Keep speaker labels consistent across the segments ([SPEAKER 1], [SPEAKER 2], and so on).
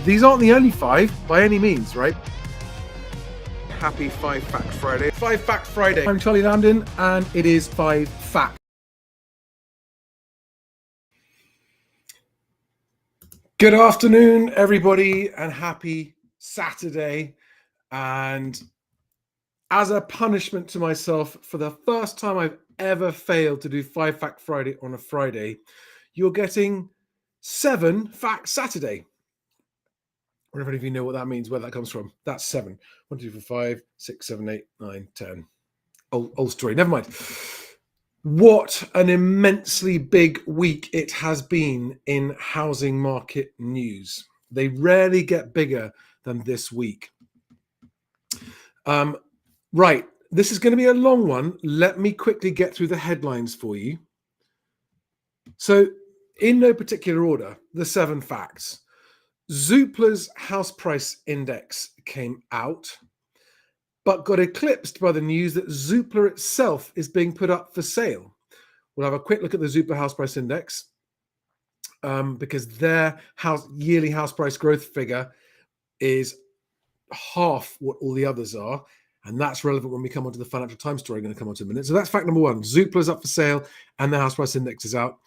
[SPEAKER 1] these aren't the only 5 by any means, right? Happy 5 Fact Friday. 5 Fact Friday. I'm Charlie Landon, and it is 5 Fact. Good afternoon, everybody, and happy Saturday. And as a punishment to myself, for the first time I've ever failed to do 5 Fact Friday on a Friday, you're getting 7 Fact Saturday. I don't know if you know what that means, where that comes from. That's 7. 1, 2, 4, 5, 6, 7, 8, 9, 10. Old story. Never mind. What an immensely big week it has been in housing market news. They rarely get bigger than this week. Right. This is going to be a long one. Let me quickly get through the headlines for you. So, in no particular order, the 7 facts. Zoopla's house price index came out, but got eclipsed by the news that Zoopla itself is being put up for sale. We'll have a quick look at the Zoopla house price index because their yearly house price growth figure is half what all the others are. And that's relevant when we come on to the Financial Times story I'm going to come on to in a minute. So that's fact number 1. Zoopla's up for sale and the house price index is out.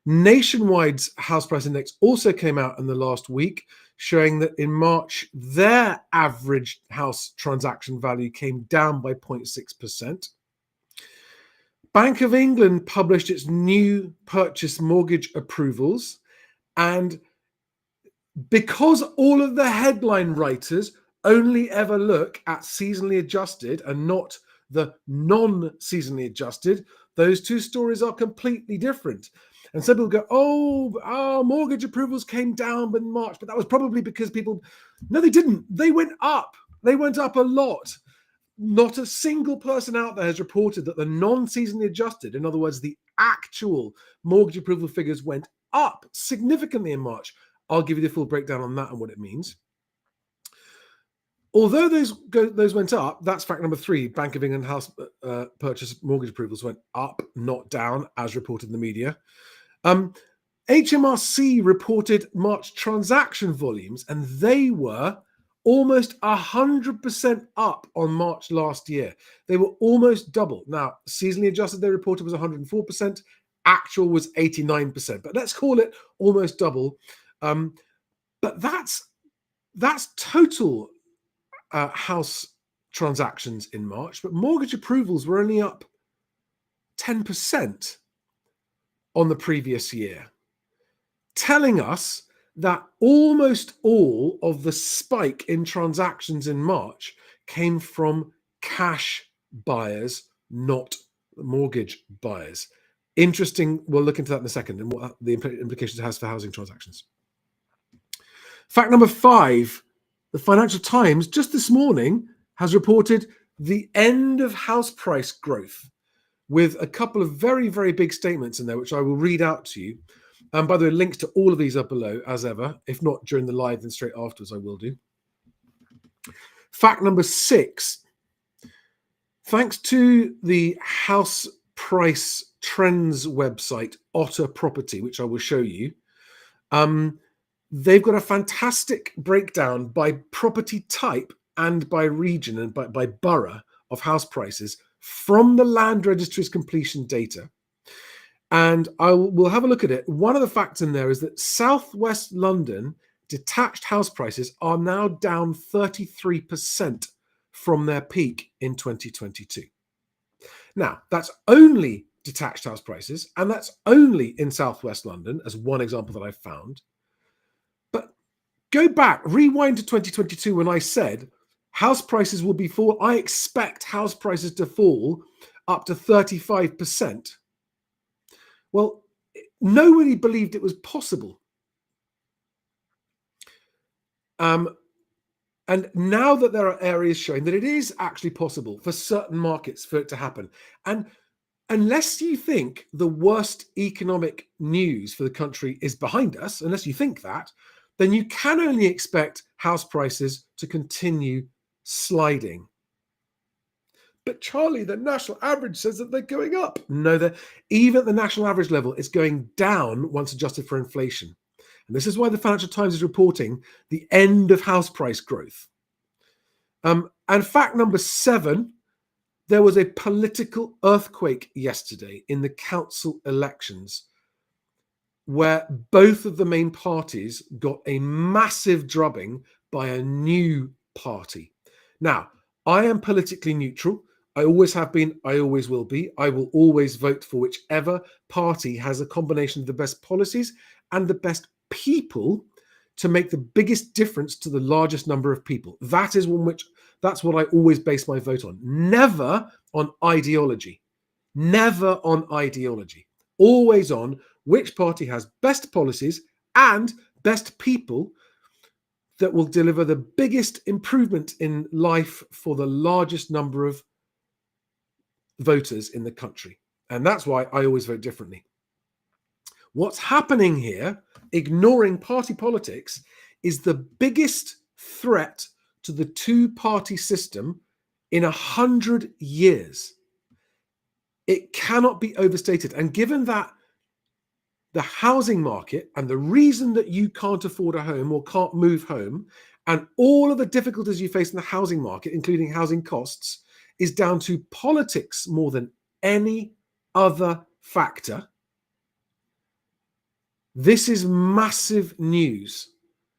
[SPEAKER 1] Nationwide's house price index also came out in the last week, showing that in March, their average house transaction value came down by 0.6%. Bank of England published its new purchase mortgage approvals. And because all of the headline writers only ever look at seasonally adjusted and not the non-seasonally adjusted, those two stories are completely different. And some people go, oh, our mortgage approvals came down in March, but that was probably because people... No, they didn't. They went up. They went up a lot. Not a single person out there has reported that the non-seasonally adjusted, in other words, the actual mortgage approval figures went up significantly in March. I'll give you the full breakdown on that and what it means. Although those went up, that's fact number 3. Bank of England house purchase mortgage approvals went up, not down, as reported in the media. HMRC reported March transaction volumes, and they were almost 100% up on March last year. They were almost double. Now, seasonally adjusted, they reported was 104%. Actual was 89%. But let's call it almost double. But that's total house transactions in March. But mortgage approvals were only up 10% on the previous year, telling us that almost all of the spike in transactions in March came from cash buyers, not mortgage buyers. Interesting. We'll look into that in a second and what the implications it has for housing transactions. Fact number 5, the Financial Times just this morning has reported the end of house price growth with a couple of very, very big statements in there, which I will read out to you. By the way, links to all of these are below, as ever. If not during the live, then straight afterwards, I will do. Fact number 6. Thanks to the house price trends website, Otta Property, which I will show you, they've got a fantastic breakdown by property type and by region and by borough of house prices from the Land Registry's completion data. And we'll have a look at it. One of the facts in there is that Southwest London detached house prices are now down 33% from their peak in 2022. Now, that's only detached house prices, and that's only in Southwest London, as one example that I've found. But go back, rewind to 2022 when I said house prices will be fall. I expect house prices to fall up to 35%. Well, nobody believed it was possible. And now that there are areas showing that it is actually possible for certain markets for it to happen. And unless you think the worst economic news for the country is behind us, unless you think that, then you can only expect house prices to continue sliding. But Charlie, the national average says that they're going up. No, even at the national average level, it's going down once adjusted for inflation. And this is why the Financial Times is reporting the end of house price growth. And fact number 7, there was a political earthquake yesterday in the council elections where both of the main parties got a massive drubbing by a new party. Now, I am politically neutral. I always have been. I always will be. I will always vote for whichever party has a combination of the best policies and the best people to make the biggest difference to the largest number of people. That's what I always base my vote on. Never on ideology. Never on ideology. Always on which party has best policies and best people that will deliver the biggest improvement in life for the largest number of voters in the country. And that's why I always vote differently. What's happening here, ignoring party politics, is the biggest threat to the two-party system in 100 years. It cannot be overstated. And given that the housing market and the reason that you can't afford a home or can't move home and all of the difficulties you face in the housing market, including housing costs, is down to politics more than any other factor. This is massive news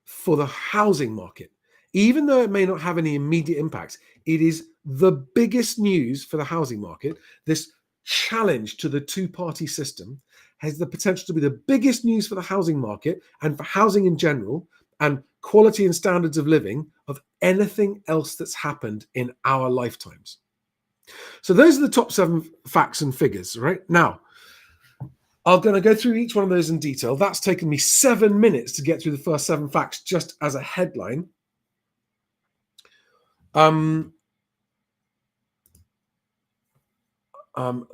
[SPEAKER 1] for the housing market. Even though it may not have any immediate impact, it is the biggest news for the housing market. This challenge to the two-party system has the potential to be the biggest news for the housing market and for housing in general and quality and standards of living of anything else that's happened in our lifetimes. So those are the top 7 facts and figures, right? Now, I'm going to go through each one of those in detail. That's taken me 7 minutes to get through the first 7 facts just as a headline.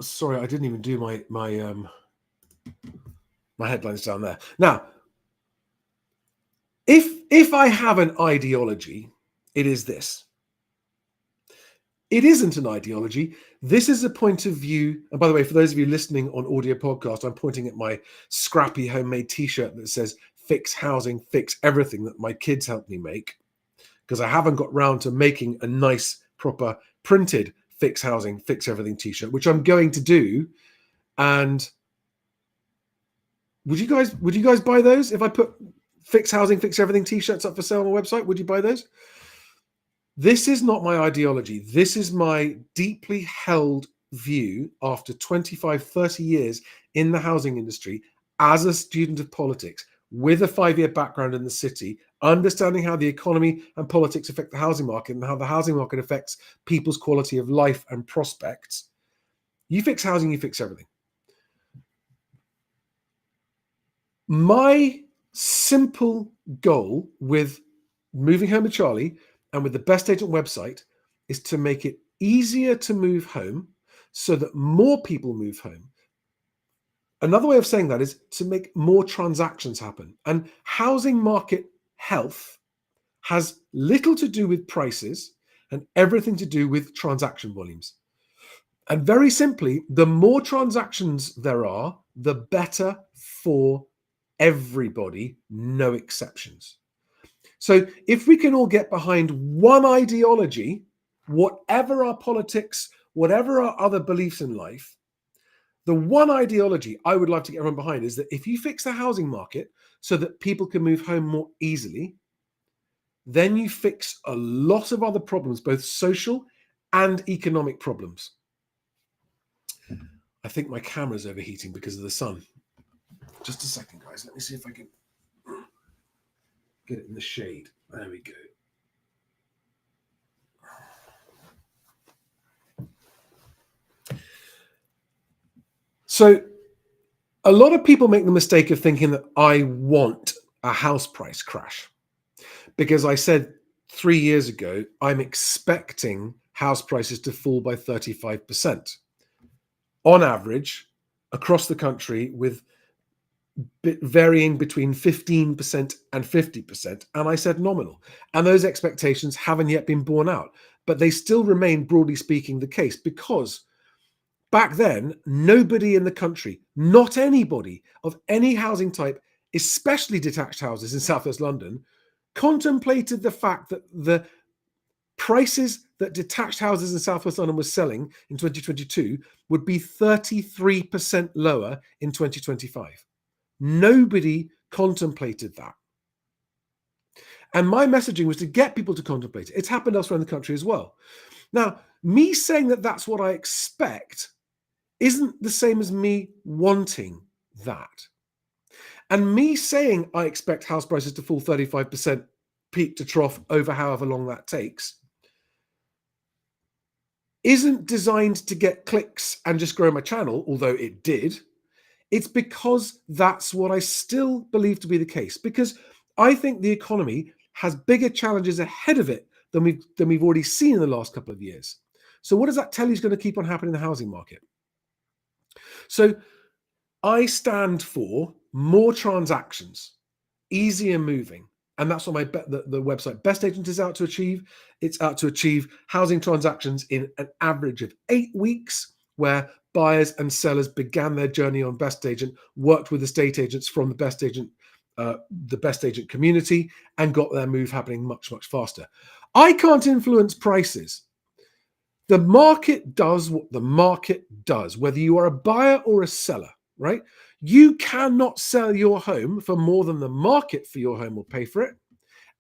[SPEAKER 1] Sorry, I didn't even do my headlines down there. Now, if I have an ideology, it is this. It isn't an ideology. This is a point of view. And by the way, for those of you listening on audio podcast, I'm pointing at my scrappy homemade t-shirt that says "Fix Housing, Fix Everything" that my kids helped me make, because I haven't got round to making a nice, proper printed "Fix Housing, Fix Everything" t-shirt, which I'm going to do. And would you guys buy those if I put "Fix Housing, Fix Everything" t-shirts up for sale on my website? Would you buy those? This is not my ideology. This is my deeply held view after 25, 30 years in the housing industry as a student of politics with a 5-year background in the city, understanding how the economy and politics affect the housing market and how the housing market affects people's quality of life and prospects. You fix housing, you fix everything. My simple goal with Moving Home with Charlie and with the Best Agent website is to make it easier to move home so that more people move home. Another way of saying that is to make more transactions happen. And housing market health has little to do with prices and everything to do with transaction volumes. And very simply, the more transactions there are, the better for everybody, no exceptions. So if we can all get behind one ideology, whatever our politics, whatever our other beliefs in life, the one ideology I would love to get everyone behind is that if you fix the housing market so that people can move home more easily, then you fix a lot of other problems, both social and economic problems. I think my camera's overheating because of the sun. Just a second, guys. Let me see if I can get it in the shade. There we go. So a lot of people make the mistake of thinking that I want a house price crash, because I said 3 years ago, I'm expecting house prices to fall by 35% on average across the country, with varying between 15% and 50%. And I said nominal. And those expectations haven't yet been borne out, but they still remain, broadly speaking, the case, because back then, nobody in the country, not anybody of any housing type, especially detached houses in Southwest London, contemplated the fact that the prices that detached houses in Southwest London were selling in 2022 would be 33% lower in 2025. Nobody contemplated that. And my messaging was to get people to contemplate it. It's happened elsewhere in the country as well. Now, me saying that that's what I expect isn't the same as me wanting that. And me saying I expect house prices to fall 35% peak to trough over however long that takes isn't designed to get clicks and just grow my channel, although it did. It's because that's what I still believe to be the case, because I think the economy has bigger challenges ahead of it than we've already seen in the last couple of years. So what does that tell you is going to keep on happening in the housing market? So I stand for more transactions, easier moving. And that's what the website Best Agent is out to achieve. It's out to achieve housing transactions in an average of 8 weeks, where buyers and sellers began their journey on Best Agent, worked with estate agents from the Best Agent community, and got their move happening much, much faster. I can't influence prices. The market does what the market does, whether you are a buyer or a seller, right? You cannot sell your home for more than the market for your home will pay for it.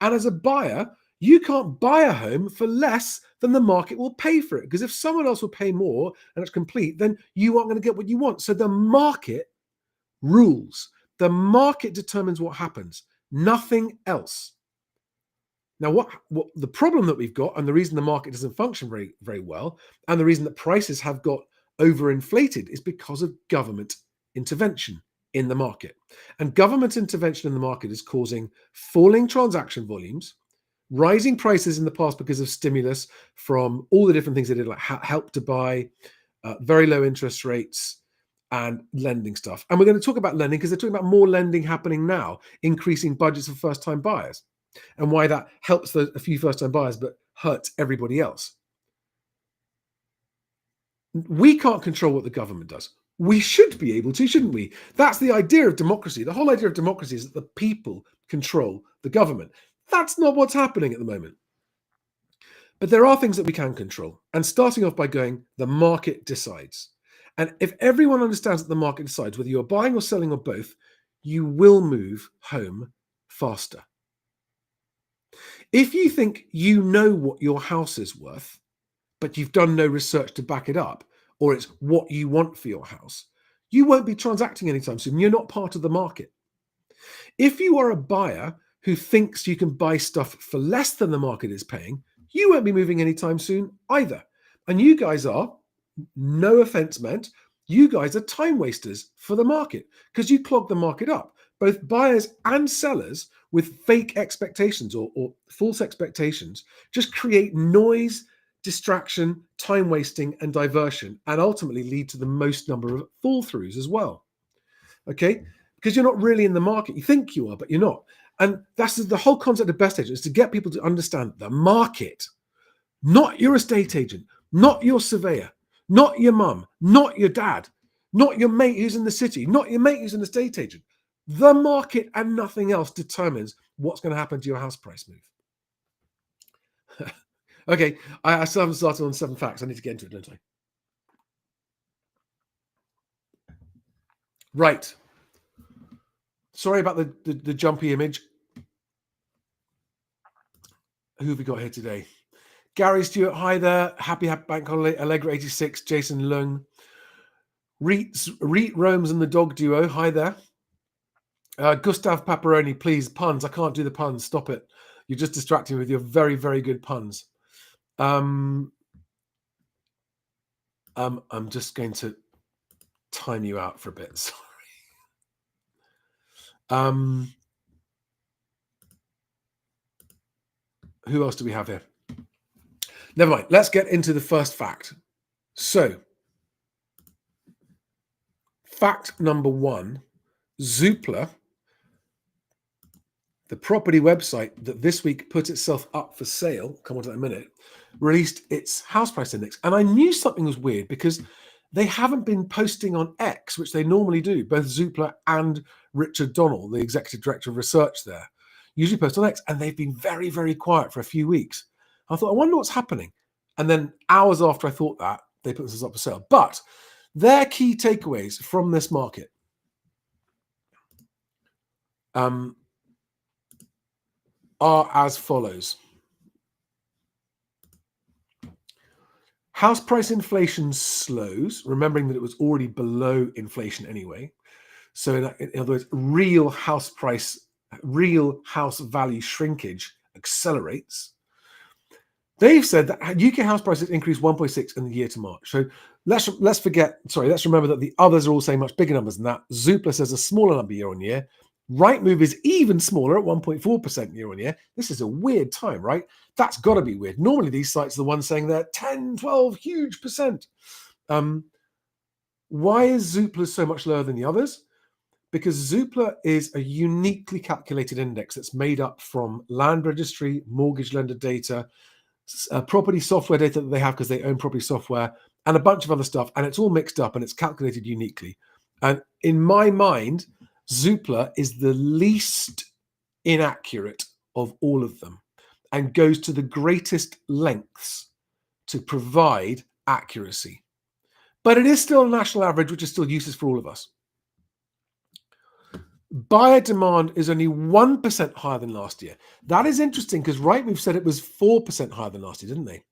[SPEAKER 1] And as a buyer, you can't buy a home for less than the market will pay for it. Because if someone else will pay more and it's complete, then you aren't going to get what you want. So the market rules. The market determines what happens, nothing else. Now, what the problem that we've got, and the reason the market doesn't function very, very well, and the reason that prices have got overinflated, is because of government intervention in the market. And government intervention in the market is causing falling transaction volumes, rising prices in the past because of stimulus from all the different things they did, like help to buy, very low interest rates, and lending stuff. And we're going to talk about lending because they're talking about more lending happening now, increasing budgets for first-time buyers, and why that helps a few first-time buyers but hurts everybody else. We can't control what the government does. We should be able to, shouldn't we? That's the idea of democracy. The whole idea of democracy is that the people control the government. That's not what's happening at the moment. But there are things that we can control. And starting off by going, the market decides. And if everyone understands that the market decides, whether you're buying or selling or both, you will move home faster. If you think you know what your house is worth, but you've done no research to back it up, or it's what you want for your house, you won't be transacting anytime soon. You're not part of the market. If you are a buyer who thinks you can buy stuff for less than the market is paying, you won't be moving anytime soon either. And you guys are, no offense meant, you guys are time wasters for the market because you clog the market up. Both buyers and sellers with fake expectations or false expectations just create noise, distraction, time wasting, and diversion, and ultimately lead to the most number of fall throughs as well. Okay, because you're not really in the market. You think you are, but you're not. And that's the whole concept of Best Agent, is to get people to understand the market, not your estate agent, not your surveyor, not your mum, not your dad, not your mate who's in the city, not your mate who's an estate agent. The market and nothing else determines what's going to happen to your house price move. Okay, I still haven't started on 7 facts. I need to get into it, don't I? Right. Sorry about the jumpy image. Who have we got here today? Gary Stewart, hi there. Happy Bank Holiday. Allegra 86, Jason Lung. Reet Roams and the Dog Duo, hi there. Gustav Paparoni, please, puns. I can't do the puns. Stop it. You're just distracting me with your very, very good puns. I'm just going to time you out for a bit. Sorry. Who else do we have here? Never mind. Let's get into the first fact. So, fact number 1, Zoopla, the property website that this week put itself up for sale, come on to that in a minute, released its house price index. And I knew something was weird because they haven't been posting on X, which they normally do. Both Zoopla and Richard Donnell, the executive director of research there, usually post on X, and they've been very, very quiet for a few weeks. I thought, I wonder what's happening. And then hours after I thought that, they put this up for sale. But their key takeaways from this market are as follows. House price inflation slows, remembering that it was already below inflation anyway. So in other words, real house value shrinkage accelerates. They've said that UK house prices increased 1.6 in the year to March. So let's remember that the others are all saying much bigger numbers than that. Zoopla says a smaller number year on year. Rightmove is even smaller at 1.4% year on year. This is a weird time, right? That's got to be weird. Normally these sites are the ones saying they're 10, 12, huge percent. Why is Zoopla so much lower than the others? Because Zoopla is a uniquely calculated index that's made up from land registry, mortgage lender data, property software data that they have because they own property software, and a bunch of other stuff. And it's all mixed up and it's calculated uniquely. And in my mind, Zoopla is the least inaccurate of all of them and goes to the greatest lengths to provide accuracy. But it is still a national average, which is still useless for all of us. Buyer demand is only 1% higher than last year. That is interesting because Rightmove said it was 4% higher than last year, didn't they?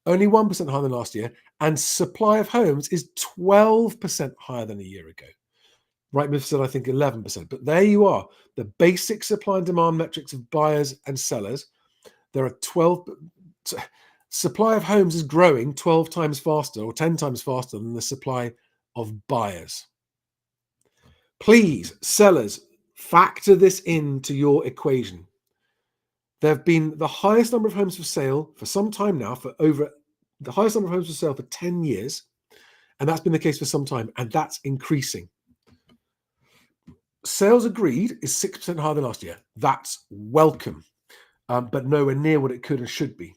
[SPEAKER 1] Only 1% higher than last year. And supply of homes is 12% higher than a year ago. Rightmove said, I think, 11%. But there you are. The basic supply and demand metrics of buyers and sellers. There are 12... Supply of homes is growing 12 times faster or 10 times faster than the supply of buyers. Please, sellers, factor this into your equation. There have been the highest number of homes for sale for some time now, the highest number of homes for sale for 10 years. And that's been the case for some time, and that's increasing. Sales agreed is 6% higher than last year. That's welcome, but nowhere near what it could and should be.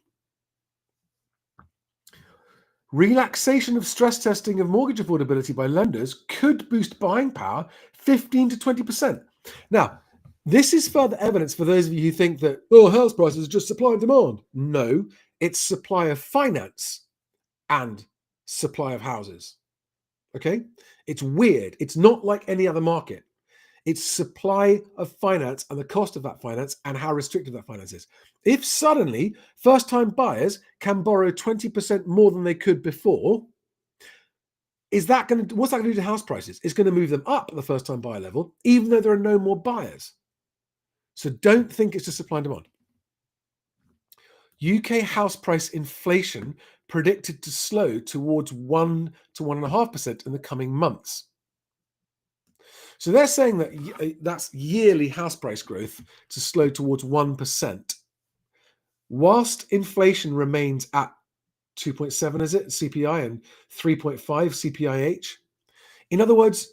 [SPEAKER 1] Relaxation of stress testing of mortgage affordability by lenders could boost buying power 15 to 20%. Now, this is further evidence for those of you who think that, house prices are just supply and demand. No, it's supply of finance and supply of houses. Okay? It's weird. It's not like any other market. It's supply of finance and the cost of that finance and how restrictive that finance is. If suddenly first-time buyers can borrow 20% more than they could before, what's that going to do to house prices? It's going to move them up at the first-time buyer level, even though there are no more buyers. So don't think it's just supply and demand. UK house price inflation predicted to slow towards 1 to 1.5% in the coming months. So they're saying that that's yearly house price growth to slow towards 1%. Whilst inflation remains at 2.7, is it, CPI, and 3.5 CPIH. In other words,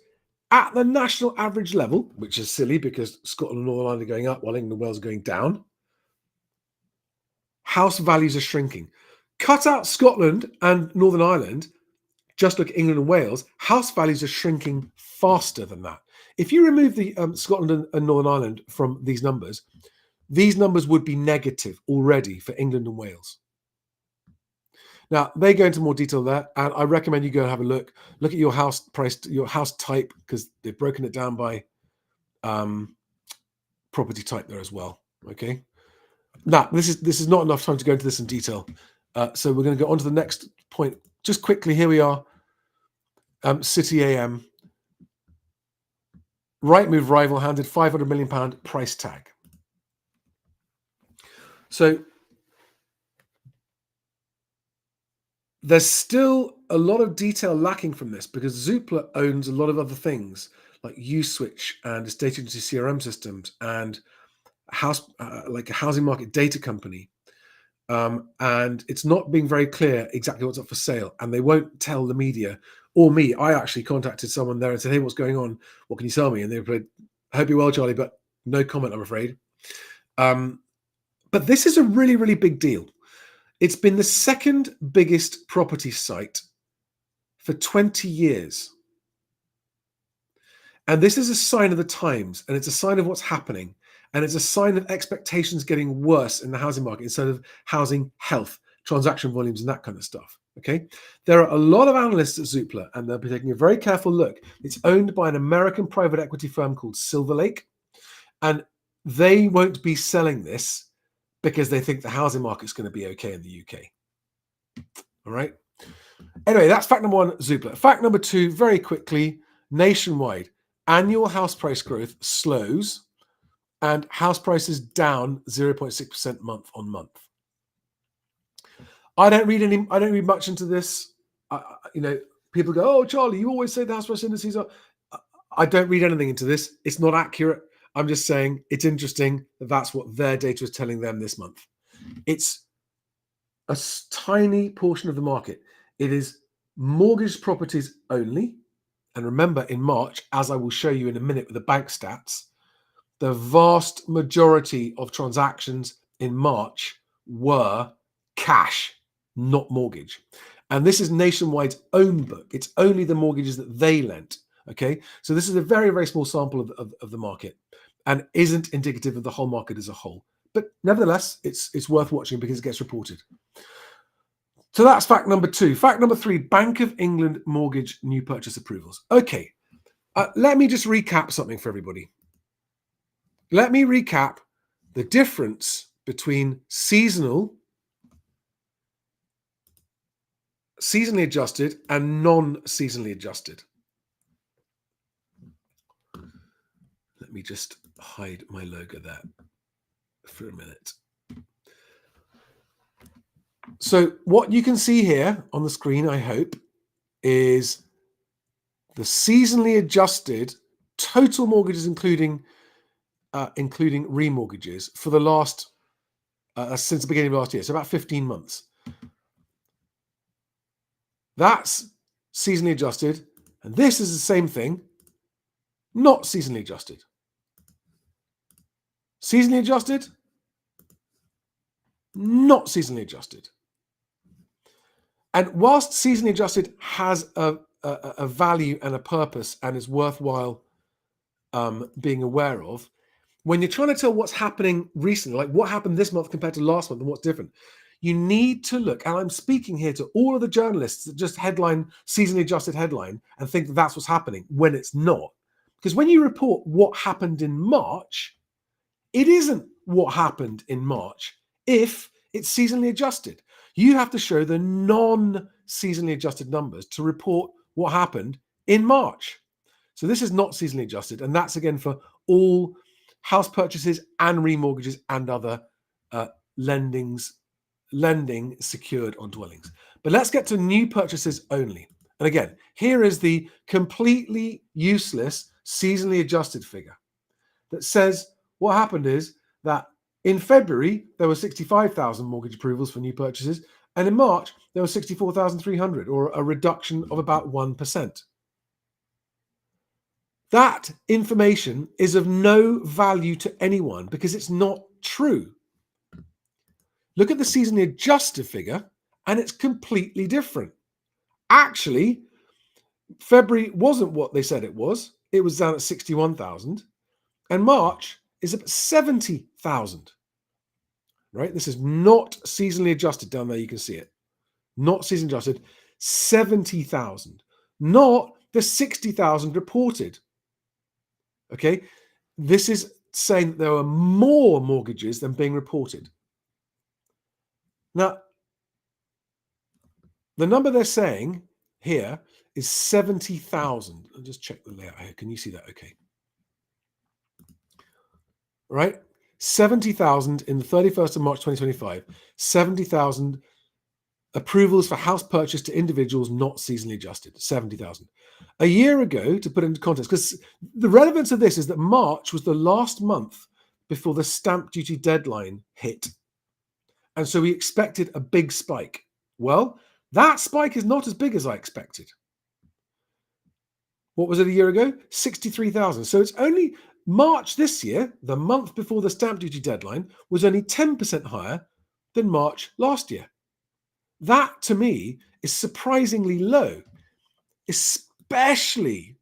[SPEAKER 1] at the national average level, which is silly because Scotland and Northern Ireland are going up while England and Wales are going down, house values are shrinking. Cut out Scotland and Northern Ireland, just look at England and Wales, house values are shrinking faster than that. If you remove the Scotland and Northern Ireland from these numbers would be negative already for England and Wales. Now, they go into more detail there, and I recommend you go and have a look. Look at your house price, your house type, because they've broken it down by property type there as well. Okay. Now, this is not enough time to go into this in detail. So we're going to go on to the next point. Just quickly, here we are. City AM. Rightmove rival handed £500 million price tag. So there's still a lot of detail lacking from this because Zoopla owns a lot of other things like Uswitch and estate agency CRM systems and like a housing market data company. And it's not being very clear exactly what's up for sale, and they won't tell the media or me. I actually contacted someone there and said, hey, what's going on? What can you tell me? And they replied, I hope you're well, Charlie, but no comment, I'm afraid. But this is a really, really big deal. It's been the second biggest property site for 20 years. And this is a sign of the times, and it's a sign of what's happening. And it's a sign of expectations getting worse in the housing market instead of housing health, transaction volumes, and that kind of stuff. Okay. There are a lot of analysts at Zoopla, and they'll be taking a very careful look. It's owned by an American private equity firm called Silver Lake, and they won't be selling this because they think the housing market's going to be okay in the UK. All right. Anyway, that's fact number one, Zoopla. Fact number two, very quickly, nationwide, annual house price growth slows and house prices down 0.6% month on month. I don't read much into this. People go, "Oh, Charlie, you always say the house price indices are." I don't read anything into this. It's not accurate. I'm just saying it's interesting that that's what their data is telling them this month. It's a tiny portion of the market. It is mortgage properties only. And remember, in March, as I will show you in a minute with the bank stats, the vast majority of transactions in March were cash, not mortgage. And this is Nationwide's own book. It's only the mortgages that they lent. Okay, so this is a very, very small sample of the market and isn't indicative of the whole market as a whole. But nevertheless, it's worth watching because it gets reported. So that's fact number two. Fact number three, Bank of England mortgage new purchase approvals. Okay, let me just recap something for everybody. Let me recap the difference between seasonally adjusted and non-seasonally adjusted. Let me just hide my logo there for a minute. So what you can see here on the screen, I hope, is the seasonally adjusted total mortgages, including remortgages for the last since the beginning of last year, so about 15 months. That's seasonally adjusted, and this is the same thing, not seasonally adjusted. Seasonally adjusted, not seasonally adjusted. And whilst seasonally adjusted has a value and a purpose and is worthwhile being aware of, when you're trying to tell what's happening recently, like what happened this month compared to last month and what's different, you need to look, and I'm speaking here to all of the journalists that just headline seasonally adjusted headline and think that that's what's happening when it's not. Because when you report what happened in March, it isn't what happened in March if it's seasonally adjusted. You have to show the non-seasonally adjusted numbers to report what happened in March. So this is not seasonally adjusted, and that's again for all house purchases and remortgages and other lending secured on dwellings. But let's get to new purchases only. And again, here is the completely useless seasonally adjusted figure that says what happened is that in February, there were 65,000 mortgage approvals for new purchases, and in March, there were 64,300, or a reduction of about 1%. That information is of no value to anyone because it's not true. Look at the seasonally adjusted figure, and it's completely different. Actually, February wasn't what they said it was. It was down at 61,000, and March is at 70,000. Right? This is not seasonally adjusted down there. You can see it. Not seasonally adjusted. 70,000. Not the 60,000 reported. Okay? This is saying that there are more mortgages than being reported. Now, the number they're saying here is 70,000. I'll just check the layout here. Can you see that? Okay. Right? 70,000 in the 31st of March 2025, 70,000 approvals for house purchase to individuals not seasonally adjusted, 70,000. A year ago, to put it into context, because the relevance of this is that March was the last month before the stamp duty deadline hit. And so we expected a big spike. Well, that spike is not as big as I expected. What was it a year ago? 63,000. So it's only March this year, the month before the stamp duty deadline, was only 10% higher than March last year. That, to me, is surprisingly low. especially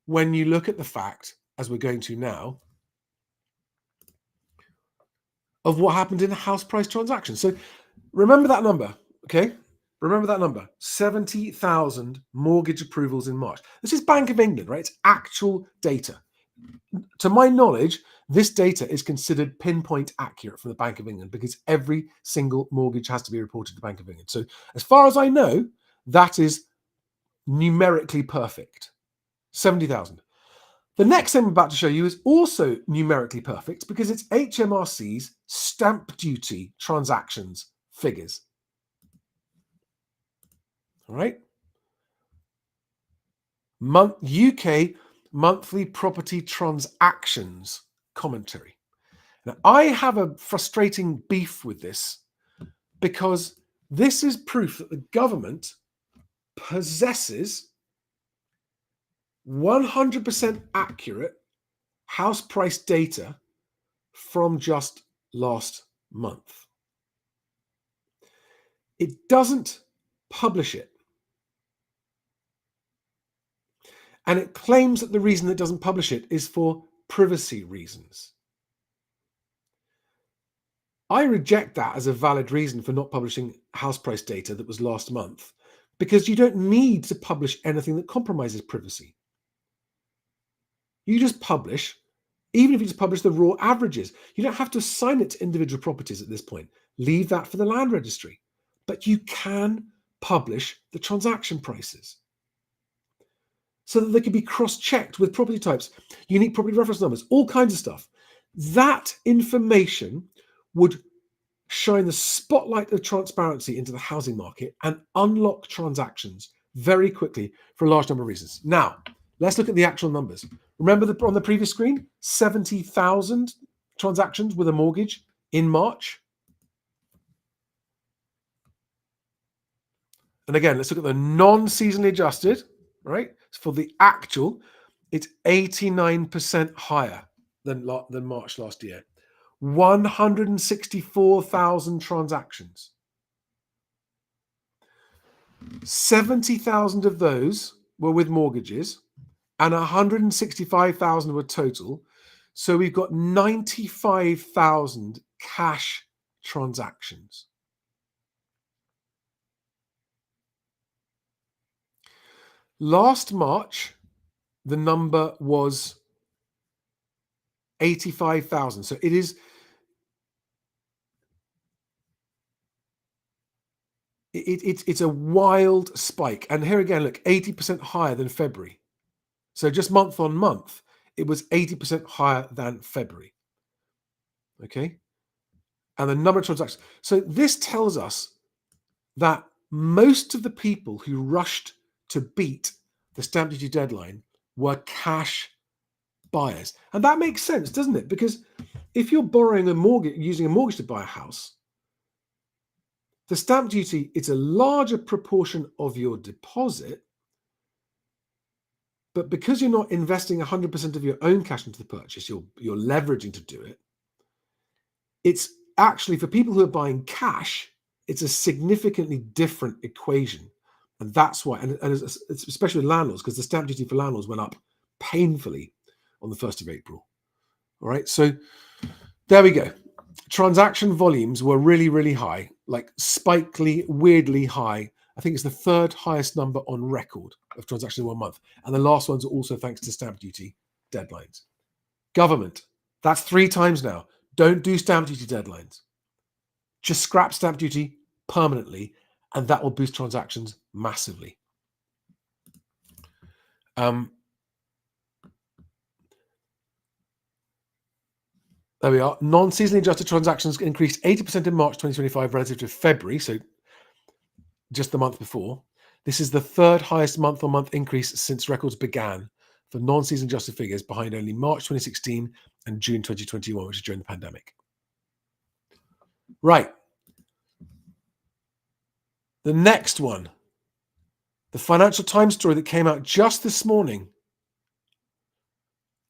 [SPEAKER 1] when you look at the fact, as we're going to now, of what happened in house price transactions. So remember that number, okay? Remember that number, 70,000 mortgage approvals in March. This is Bank of England, right? It's actual data. To my knowledge, this data is considered pinpoint accurate from the Bank of England because every single mortgage has to be reported to the Bank of England. So as far as I know, that is numerically perfect. 70,000. The next thing I'm about to show you is also numerically perfect because it's HMRC's stamp duty transactions figures. All right. UK monthly property transactions commentary. Now, I have a frustrating beef with this because this is proof that the government possesses 100% accurate house price data from just last month. It doesn't publish it. And it claims that the reason it doesn't publish it is for privacy reasons. I reject that as a valid reason for not publishing house price data that was last month, because you don't need to publish anything that compromises privacy. You just publish, even if you just publish the raw averages, you don't have to assign it to individual properties at this point. Leave that for the land registry. But you can publish the transaction prices so that they can be cross-checked with property types, unique property reference numbers, all kinds of stuff. That information would shine the spotlight of transparency into the housing market and unlock transactions very quickly for a large number of reasons. Now, let's look at the actual numbers. Remember on the previous screen, 70,000 transactions with a mortgage in March. And again, let's look at the non-seasonally adjusted, right? For the actual, it's 89% higher than March last year. 164,000 transactions. 70,000 of those were with mortgages and 165,000 were total. So we've got 95,000 cash transactions. Last March, the number was 85,000. So it's a wild spike. And here again, look, 80% higher than February. So just month on month, it was 80% higher than February. Okay. And the number of transactions. So this tells us that most of the people who rushed to beat the stamp duty deadline were cash buyers. And that makes sense, doesn't it? Because if you're borrowing a mortgage, using a mortgage to buy a house, the stamp duty, it's a larger proportion of your deposit. But because you're not investing 100% of your own cash into the purchase, you're leveraging to do it. It's actually, for people who are buying cash, it's a significantly different equation. And that's why, and it's especially with landlords, because the stamp duty for landlords went up painfully on the 1st of April. All right, so there we go. Transaction volumes were really, really high, like spikily, weirdly high. I think it's the third highest number on record of transactions in 1 month. And the last ones are also thanks to stamp duty deadlines. Government, that's 3 times now. Don't do stamp duty deadlines. Just scrap stamp duty permanently, and that will boost transactions massively. There we are. Non-seasonally adjusted transactions increased 80% in March 2025 relative to February, so just the month before. This is the third highest month-on-month increase since records began for non-season adjusted figures, behind only March 2016 and June 2021, which is during the pandemic. Right. The next one, the Financial Times story that came out just this morning.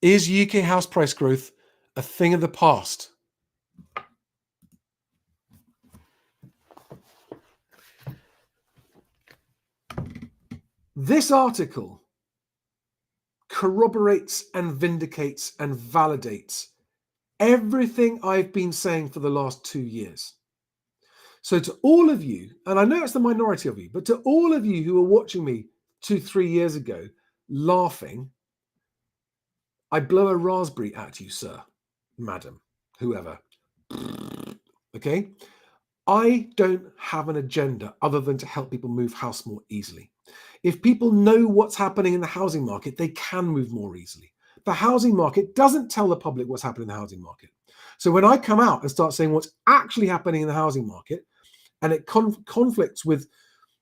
[SPEAKER 1] Is UK house price growth a thing of the past? This article corroborates and vindicates and validates everything I've been saying for the last 2 years. So to all of you, and I know it's the minority of you, but to all of you who were watching me 2-3 years ago laughing, I blow a raspberry at you, sir, madam, whoever. Okay? I don't have an agenda other than to help people move house more easily. If people know what's happening in the housing market, they can move more easily. The housing market doesn't tell the public what's happening in the housing market. So when I come out and start saying what's actually happening in the housing market, and it conflicts with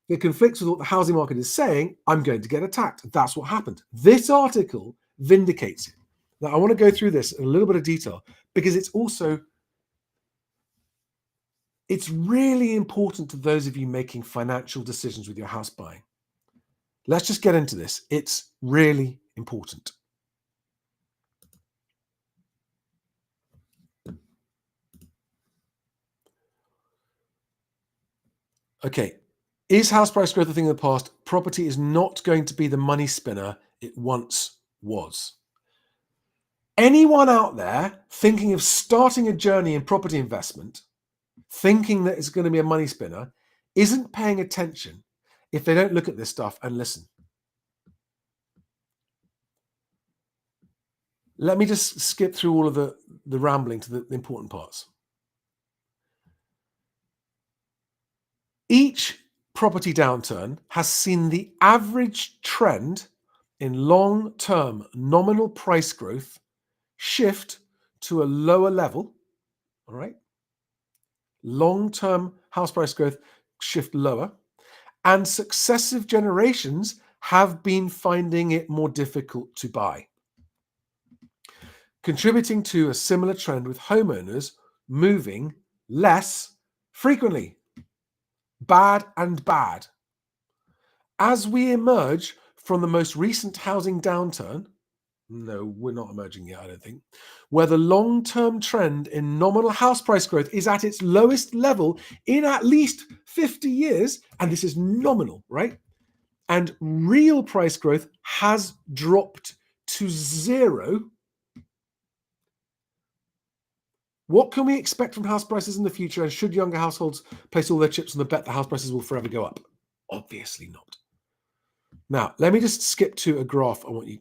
[SPEAKER 1] what the housing market is saying, I'm going to get attacked. That's what happened. This article vindicates it. Now, I want to go through this in a little bit of detail because it's really important to those of you making financial decisions with your house buying. Let's just get into this. It's really important. Okay. Is house price growth a thing of the past? Property is not going to be the money spinner it once was. Anyone out there thinking of starting a journey in property investment, thinking that it's going to be a money spinner, isn't paying attention if they don't look at this stuff and listen. Let me just skip through all of the rambling to the important parts. Each property downturn has seen the average trend in long-term nominal price growth shift to a lower level, all right? Long-term house price growth shift lower, and successive generations have been finding it more difficult to buy, contributing to a similar trend with homeowners moving less frequently. Bad and bad. As we emerge from the most recent housing downturn, no, we're not emerging yet, I don't think, where the long-term trend in nominal house price growth is at its lowest level in at least 50 years, and this is nominal, right? And real price growth has dropped to zero. What can we expect from house prices in the future? And should younger households place all their chips on the bet that house prices will forever go up? Obviously not. Now, let me just skip to a graph I want you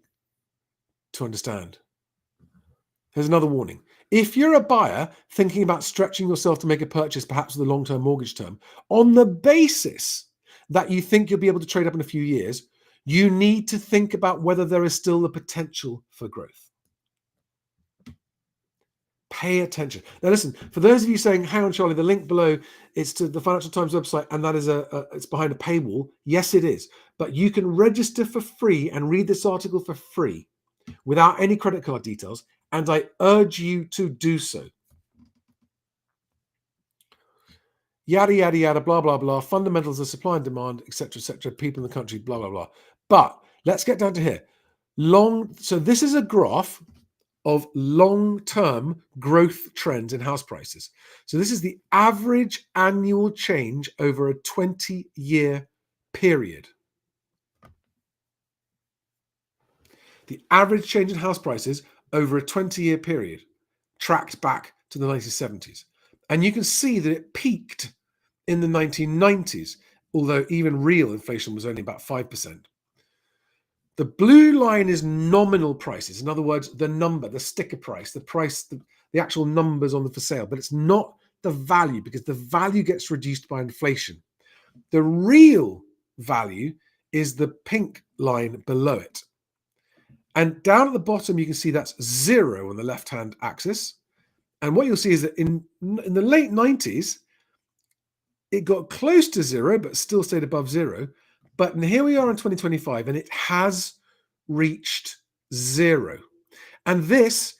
[SPEAKER 1] to understand. Here's another warning. If you're a buyer thinking about stretching yourself to make a purchase, perhaps with a long-term mortgage term, on the basis that you think you'll be able to trade up in a few years, you need to think about whether there is still the potential for growth. Pay attention. Now, listen, for those of you saying, hang on, Charlie, the link below is to the Financial Times website, and that is it's behind a paywall. Yes, it is. But you can register for free and read this article for free without any credit card details, and I urge you to do so. Yada, yada, yada, blah, blah, blah. Fundamentals of supply and demand, etc., people in the country, blah, blah, blah. But let's get down to here. So this is a graph of long-term growth trends in house prices. So this is the average annual change over a 20-year period. The average change in house prices over a 20-year period, tracked back to the 1970s. And you can see that it peaked in the 1990s, although even real inflation was only about 5%. The blue line is nominal prices. In other words, the number, the sticker price, the actual numbers on the for sale, but it's not the value because the value gets reduced by inflation. The real value is the pink line below it. And down at the bottom, you can see that's zero on the left-hand axis. And what you'll see is that in the late 90s, it got close to zero, but still stayed above zero. But here we are in 2025, and it has reached zero. And this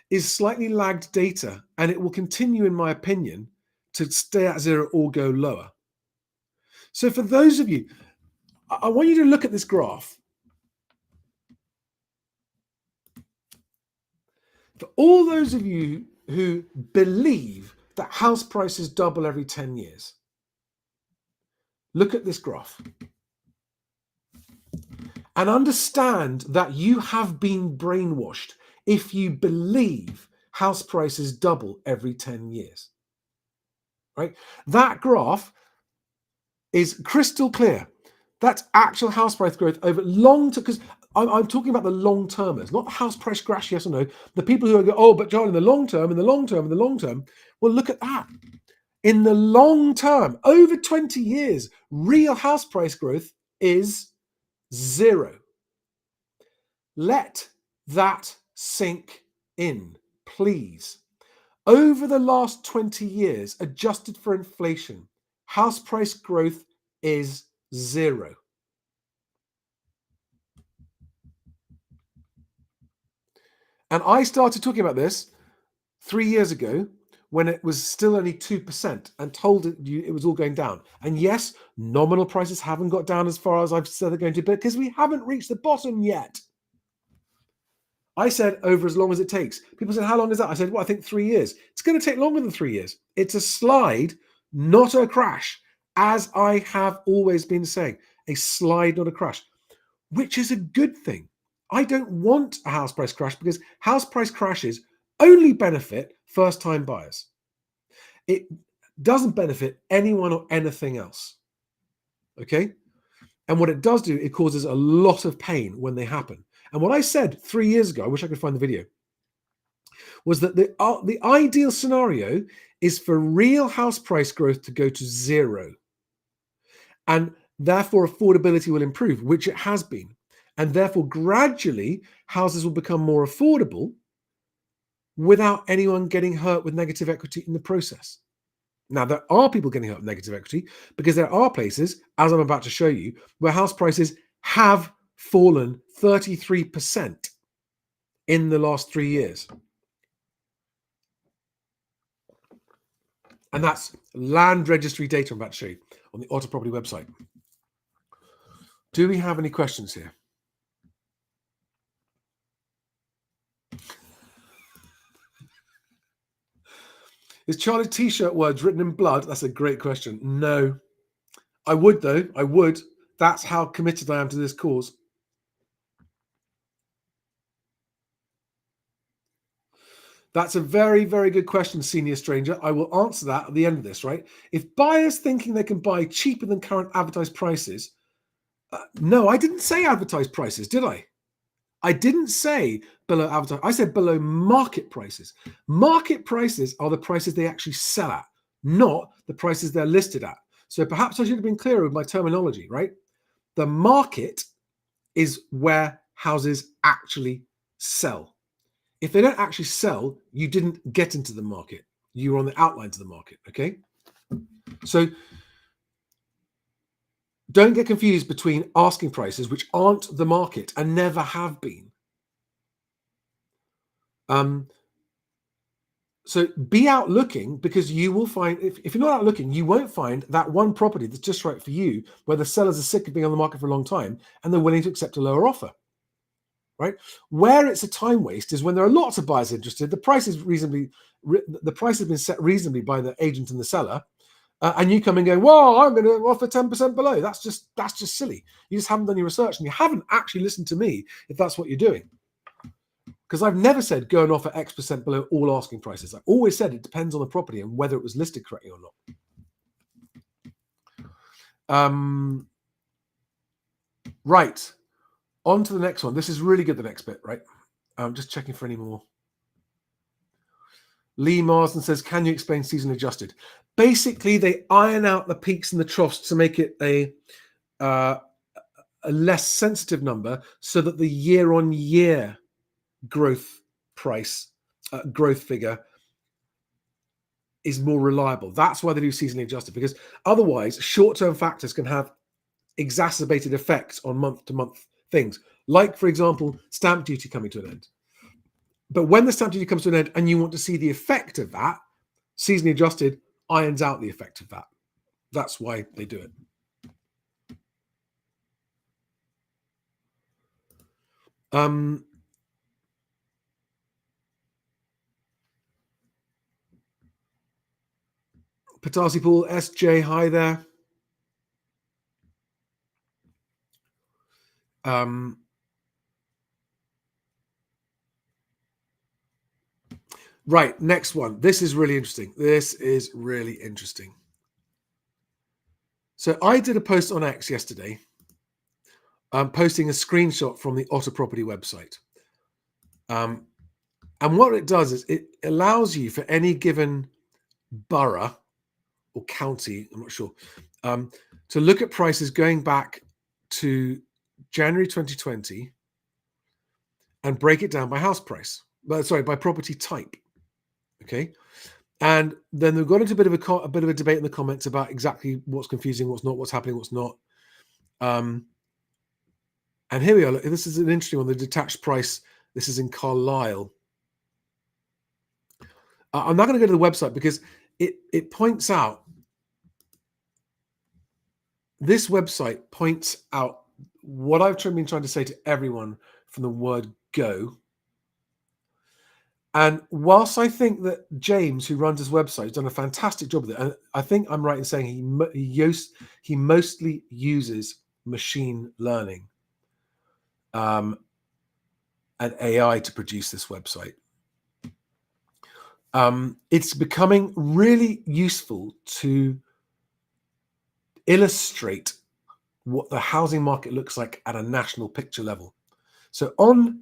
[SPEAKER 1] is slightly lagged data, and it will continue, in my opinion, to stay at zero or go lower. So for those of you, I want you to look at this graph. For all those of you who believe that house prices double every 10 years, look at this graph. And understand that you have been brainwashed if you believe house prices double every 10 years, right? That graph is crystal clear. That's actual house price growth over long term, because I'm talking about the long termers, not the house price crash, yes or no. The people who go, oh, but John, in the long term, in the long term, in the long term. Well, look at that. In the long term, over 20 years, real house price growth is 0. Let that sink in, please. Over the last 20 years, adjusted for inflation, house price growth is 0. And I started talking about this 3 years ago when it was still only 2% and told it was all going down. And yes, nominal prices haven't got down as far as I've said they're going to, but because we haven't reached the bottom yet. I said over as long as it takes. People said, how long is that? I said, well, I think 3 years. It's going to take longer than 3 years. It's a slide, not a crash, as I have always been saying. A slide, not a crash, which is a good thing. I don't want a house price crash because house price crashes only benefit first-time buyers. It doesn't benefit anyone or anything else. Okay? And what it does do, it causes a lot of pain when they happen. And what I said 3 years ago, I wish I could find the video, was that the ideal scenario is for real house price growth to go to 0. And therefore affordability will improve, which it has been. And therefore gradually houses will become more affordable without anyone getting hurt with negative equity in the process. Now, there are people getting hurt with negative equity because there are places, as I'm about to show you, where house prices have fallen 33% in the last 3 years. And that's land registry data I'm about to show you on the Otta Property website. Do we have any questions here? Is Charlie's t-shirt words written in blood? That's a great question. No. I would, though. I would. That's how committed I am to this cause. That's a very, very good question, senior stranger. I will answer that at the end of this, right? If buyers thinking they can buy cheaper than current advertised prices, no, I didn't say advertised prices, did I? I didn't say below advertised. I said below market prices. Market prices are the prices they actually sell at, not the prices they're listed at. So perhaps I should have been clearer with my terminology, right? The market is where houses actually sell. If they don't actually sell, you didn't get into the market. You were on the outlines of the market, okay? So don't get confused between asking prices, which aren't the market and never have been. So be out looking, because you will find, if you're not out looking, you won't find that one property that's just right for you, where the sellers are sick of being on the market for a long time and they're willing to accept a lower offer, right? Where it's a time waste is when there are lots of buyers interested, the price has been set reasonably by the agent and the seller, and you come and go, well, I'm going to offer 10% below. That's just silly. You just haven't done your research and you haven't actually listened to me if that's what you're doing. Because I've never said go and offer X% below all asking prices. I've always said it depends on the property and whether it was listed correctly or not. Right. On to the next one. This is really good, the next bit, right? I'm just checking for any more. Lee Marsden says, can you explain season adjusted? Basically, they iron out the peaks and the troughs to make it a less sensitive number so that the year-on-year growth figure is more reliable. That's why they do seasonally adjusted, because otherwise short-term factors can have exacerbated effects on month-to-month things, like, for example, stamp duty coming to an end. But when the stamp duty comes to an end and you want to see the effect of that, seasonally adjusted irons out the effect of that. That's why they do it. Patasi Paul, SJ, hi there. Right, next one. This is really interesting. So I did a post on X yesterday, posting a screenshot from the Otta Property website. And what it does is it allows you, for any given borough or county, I'm not sure, to look at prices going back to January 2020 and break it down by house price. By property type. Okay. And then we've got into a bit of a debate in the comments about exactly what's confusing, what's not, what's happening, what's not. And here we are. Look, this is an interesting one. The detached price. This is in Carlisle. I'm not going to go to the website because it points out. This website points out what I've been trying to say to everyone from the word go. And whilst I think that James, who runs his website, has done a fantastic job with it, and I think I'm right in saying he mostly uses machine learning and AI to produce this website. It's becoming really useful to illustrate what the housing market looks like at a national picture level. So on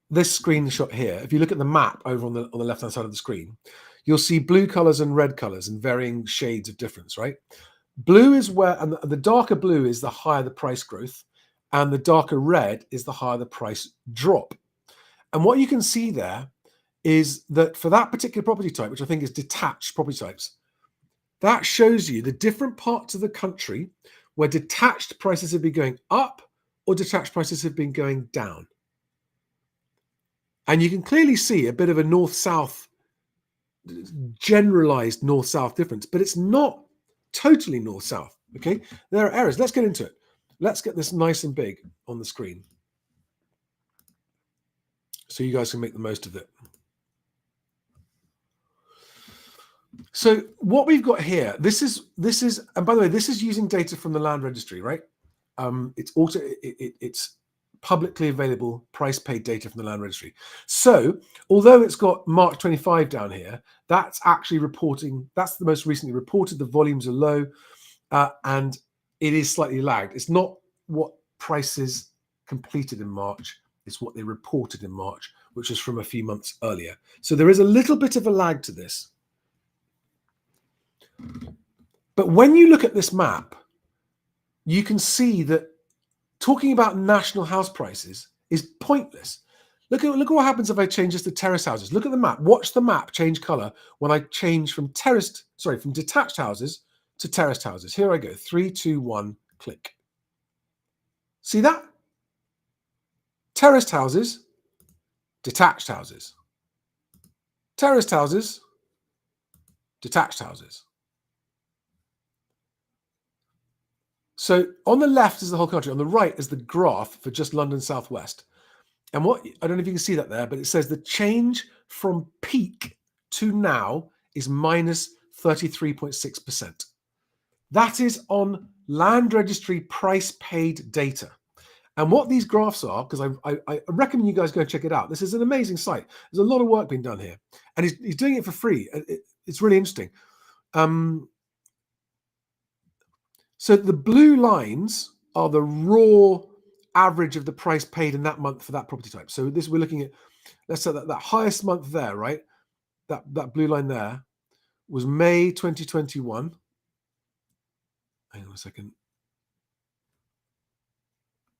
[SPEAKER 1] this screenshot here, if you look at the map over on the left-hand side of the screen, you'll see blue colors and red colors in varying shades of difference, right? Blue is where, and the darker blue is the higher the price growth, and the darker red is the higher the price drop. And what you can see there is that for that particular property type, which I think is detached property types, that shows you the different parts of the country where detached prices have been going up or detached prices have been going down. And you can clearly see a bit of a north-south, generalized north-south difference, but it's not totally north-south, okay? There are errors. Let's get into it. Let's get this nice and big on the screen so you guys can make the most of it. So what we've got here, this is, and by the way, this is using data from the land registry, right? It's publicly available price paid data from the land registry. So although it's got March 25 down here, that's actually reporting, that's the most recently reported, the volumes are low, and it is slightly lagged. It's not what prices completed in March, it's what they reported in March, which is from a few months earlier. So there is a little bit of a lag to this. But when you look at this map, you can see that talking about national house prices is pointless. Look at what happens if I change this to terrace houses. Look at the map. Watch the map change color when I change from detached houses to terraced houses. Here I go. 3, 2, 1, click. See that? Terraced houses, detached houses. Terraced houses, detached houses. So on the left is the whole country. On the right is the graph for just London Southwest. And what, I don't know if you can see that there, but it says the change from peak to now is minus 33.6%. That is on land registry price paid data. And what these graphs are, because I recommend you guys go and check it out. This is an amazing site. There's a lot of work being done here. And he's doing it for free. It's really interesting. So the blue lines are the raw average of the price paid in that month for that property type. So this, we're looking at, let's say that highest month there, right? That blue line there was May 2021. Hang on a second.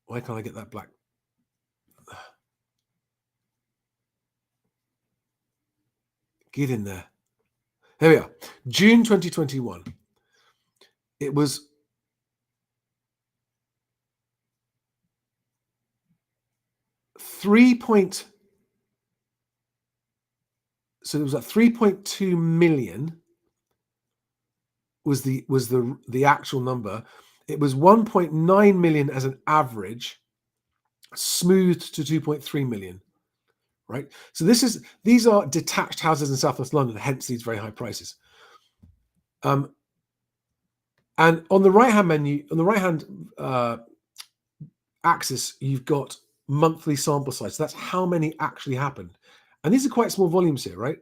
[SPEAKER 1] Why can't I get that black? Get in there. Here we are. June 2021. It was so it was at 3.2 million was the actual number. It was 1.9 million as an average, smoothed to 2.3 million. Right. So these are detached houses in Southwest London, hence these very high prices. And on the right-hand menu, on the right-hand axis, you've got monthly sample size. So that's how many actually happened. And these are quite small volumes here, right?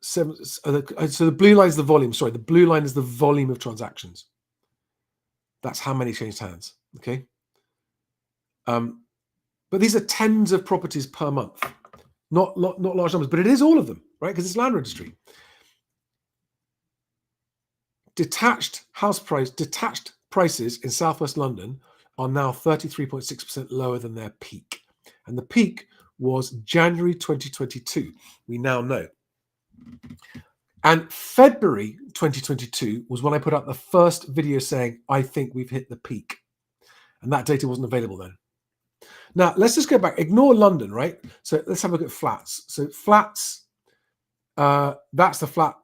[SPEAKER 1] So the blue line is the volume. Sorry, the blue line is the volume of transactions. That's how many changed hands. Okay. But these are tens of properties per month, not large numbers, but it is all of them, right? Because it's land registry. Detached prices in Southwest London are now 33.6% lower than their peak. And the peak was January 2022, we now know. And February 2022 was when I put out the first video saying, I think we've hit the peak. And that data wasn't available then. Now, let's just go back. Ignore London, right? So let's have a look at flats. So flats, that's the flat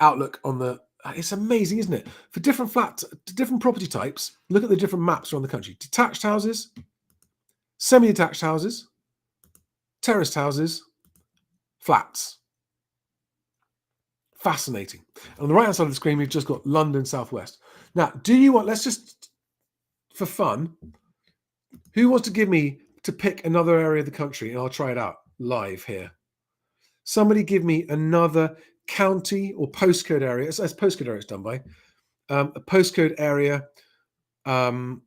[SPEAKER 1] outlook on the... It's amazing, isn't it? For different flats, different property types, look at the different maps around the country. Detached houses, semi-detached houses, terraced houses, flats. Fascinating. And on the right-hand side of the screen, we've just got London Southwest. Now, do you want... Let's just, for fun... Who wants to give me to pick another area of the country and I'll try it out live here? Somebody give me another county or postcode area. It's postcode area it's done by. A postcode area, and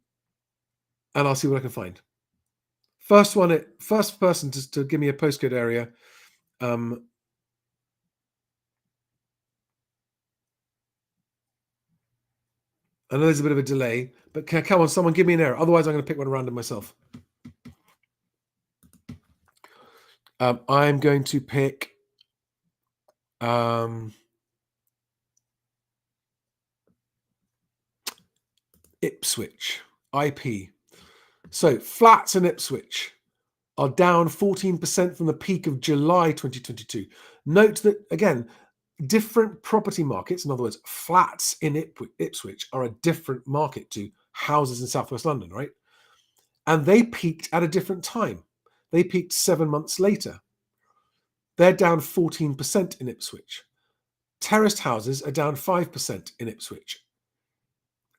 [SPEAKER 1] I'll see what I can find. First person to give me a postcode area. I know there's a bit of a delay, but come on, someone give me an area. Otherwise, I'm going to pick one at random myself. I'm going to pick Ipswich, IP. So flats in Ipswich are down 14% from the peak of July 2022. Note that, again, different property markets, in other words, flats in Ipswich are a different market to houses in Southwest London, right? And they peaked at a different time. They peaked 7 months later. They're down 14% in Ipswich. Terraced houses are down 5% in Ipswich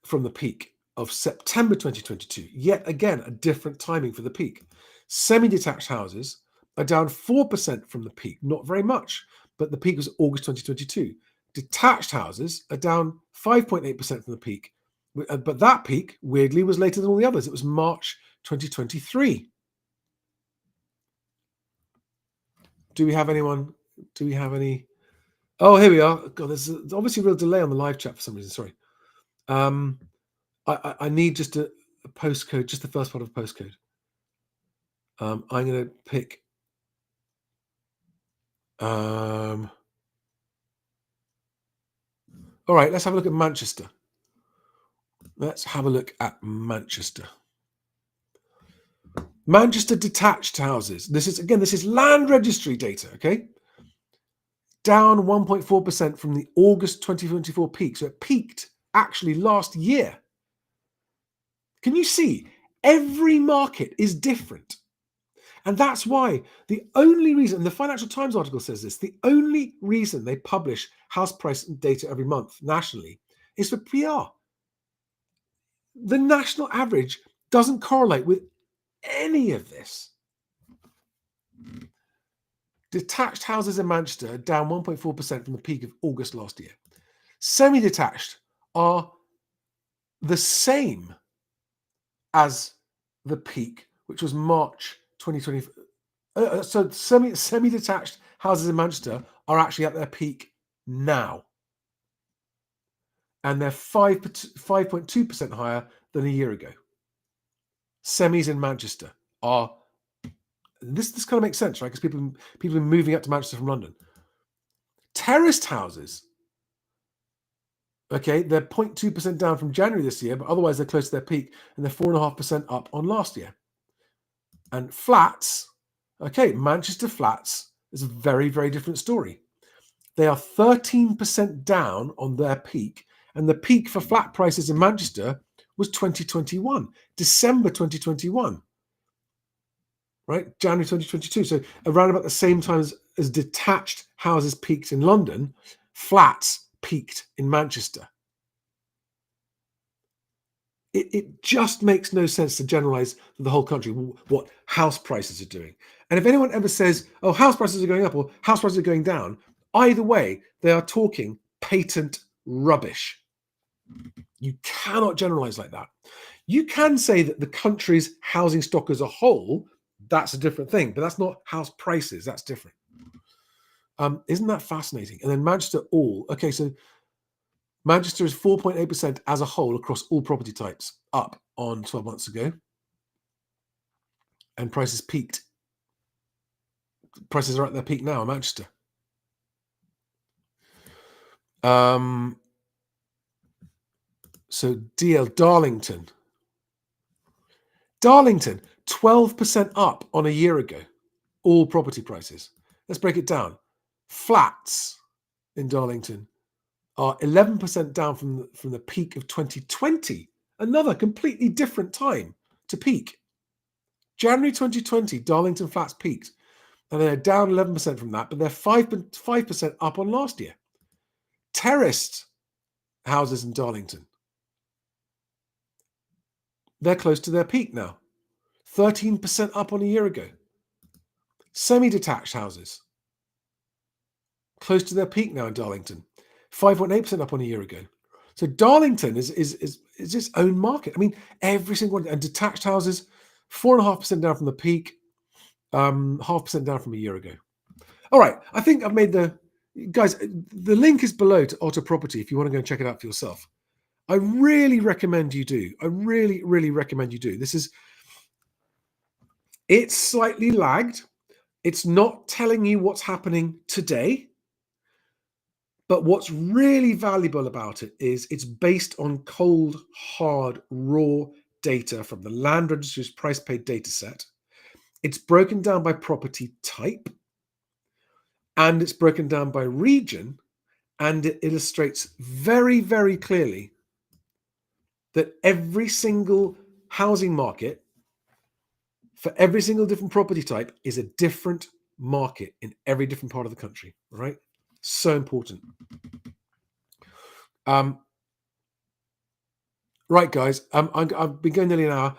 [SPEAKER 1] from the peak of September 2022. Yet again, a different timing for the peak. Semi-detached houses are down 4% from the peak, not very much, but the peak was August 2022. Detached houses are down 5.8% from the peak, but that peak, weirdly, was later than all the others. It was March 2023. Do we have anyone? Do we have any? Oh, here we are. God, there's obviously a real delay on the live chat for some reason. Sorry. I need just a postcode, just the first part of a postcode. I'm going to pick. All right, let's have a look at Manchester. Let's have a look at Manchester. Manchester detached houses. This is land registry data, okay? Down 1.4% from the August 2024 peak. So it peaked actually last year. Can you see? Every market is different. And that's why the only reason, the Financial Times article says this, the only reason they publish house price data every month nationally is for PR. The national average doesn't correlate with any of this. Detached houses in Manchester are down 1.4% from the peak of August last year. Semi-detached are the same as the peak, which was March 2020. So semi-detached houses in Manchester are actually at their peak now. And they're 5.2% higher than a year ago. Semis in Manchester are... This kind of makes sense, right? Because people are moving up to Manchester from London. Terraced houses, okay, they're 0.2% down from January this year, but otherwise they're close to their peak, and they're 4.5% up on last year. And flats, okay, Manchester flats is a very, very different story. They are 13% down on their peak, and the peak for flat prices in Manchester was 2021, December 2021. Right, January 2022. So around about the same time as detached houses peaked in London, flats peaked in Manchester. It just makes no sense to generalize the whole country what house prices are doing. And if anyone ever says, oh, house prices are going up or house prices are going down, either way, they are talking patent rubbish. You cannot generalize like that. You can say that the country's housing stock as a whole, that's a different thing, but that's not house prices. That's different. Isn't that fascinating? And then Manchester all. Okay, so Manchester is 4.8% as a whole across all property types, up on 12 months ago. And prices peaked. Prices are at their peak now in Manchester. So DL Darlington. Darlington, 12% up on a year ago. All property prices. Let's break it down. Flats in Darlington are 11% down from the peak of 2020. Another completely different time to peak. January 2020, Darlington flats peaked. And they're down 11% from that, but they're 5% up on last year. Terraced houses in Darlington, they're close to their peak now. 13% up on a year ago. Semi-detached houses, close to their peak now in Darlington. 5.8% up on a year ago. So Darlington is its own market. I mean, every single one. And detached houses, 4.5% down from the peak, 0.5% down from a year ago. All right, I think I've made guys, the link is below to Otta Property if you want to go and check it out for yourself. I really recommend you do. I really, really recommend you do. It's slightly lagged. It's not telling you what's happening today. But what's really valuable about it is it's based on cold, hard, raw data from the Land Registry's price paid data set. It's broken down by property type, and it's broken down by region, and it illustrates very, very clearly that every single housing market for every single different property type is a different market in every different part of the country, right? So important. Right, guys. I've been going nearly an hour.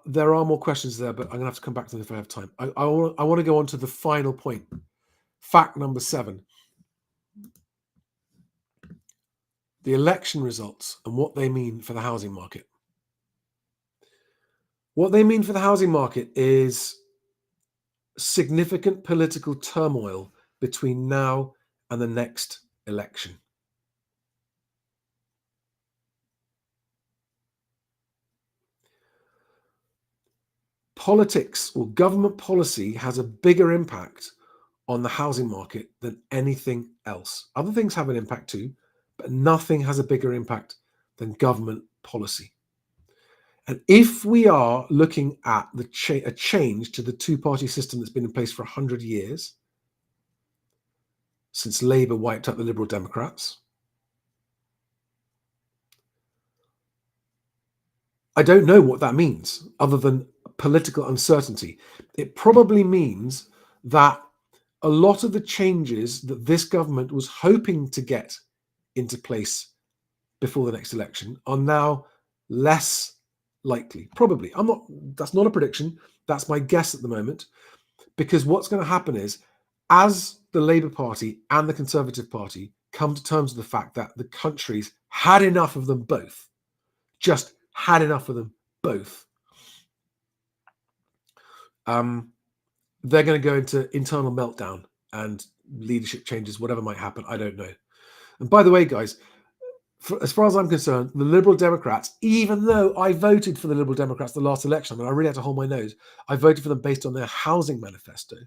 [SPEAKER 1] There are more questions there, but I'm going to have to come back to them if I have time. I want to go on to the final point. Fact number 7. The election results and what they mean for the housing market. What they mean for the housing market is significant political turmoil between now and the next election. Politics or government policy has a bigger impact on the housing market than anything else. Other things have an impact too, but nothing has a bigger impact than government policy. And if we are looking at a change to the two-party system that's been in place for 100 years, since Labour wiped out the Liberal Democrats, I don't know what that means other than political uncertainty. It probably means that a lot of the changes that this government was hoping to get into place before the next election are now less likely. Probably. That's not a prediction. That's my guess at the moment. Because what's going to happen is, as the Labour Party and the Conservative Party come to terms with the fact that the country's had enough of them both, just had enough of them both, they're going to go into internal meltdown and leadership changes, whatever might happen. I don't know. And by the way, guys, as far as I'm concerned, the Liberal Democrats, even though I voted for the Liberal Democrats the last election, I mean, I really had to hold my nose. I voted for them based on their housing manifesto.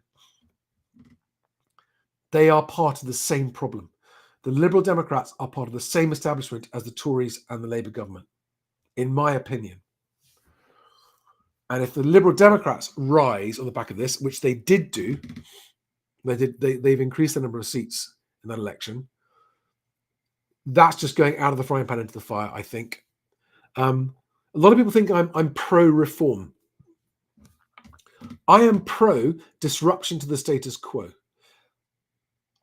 [SPEAKER 1] They are part of the same problem. The Liberal Democrats are part of the same establishment as the Tories and the Labour government, in my opinion. And if the Liberal Democrats rise on the back of this, which they did do, they've increased the number of seats in that election. That's just going out of the frying pan into the fire, I think. A lot of people think I'm pro-reform. I am pro-disruption to the status quo.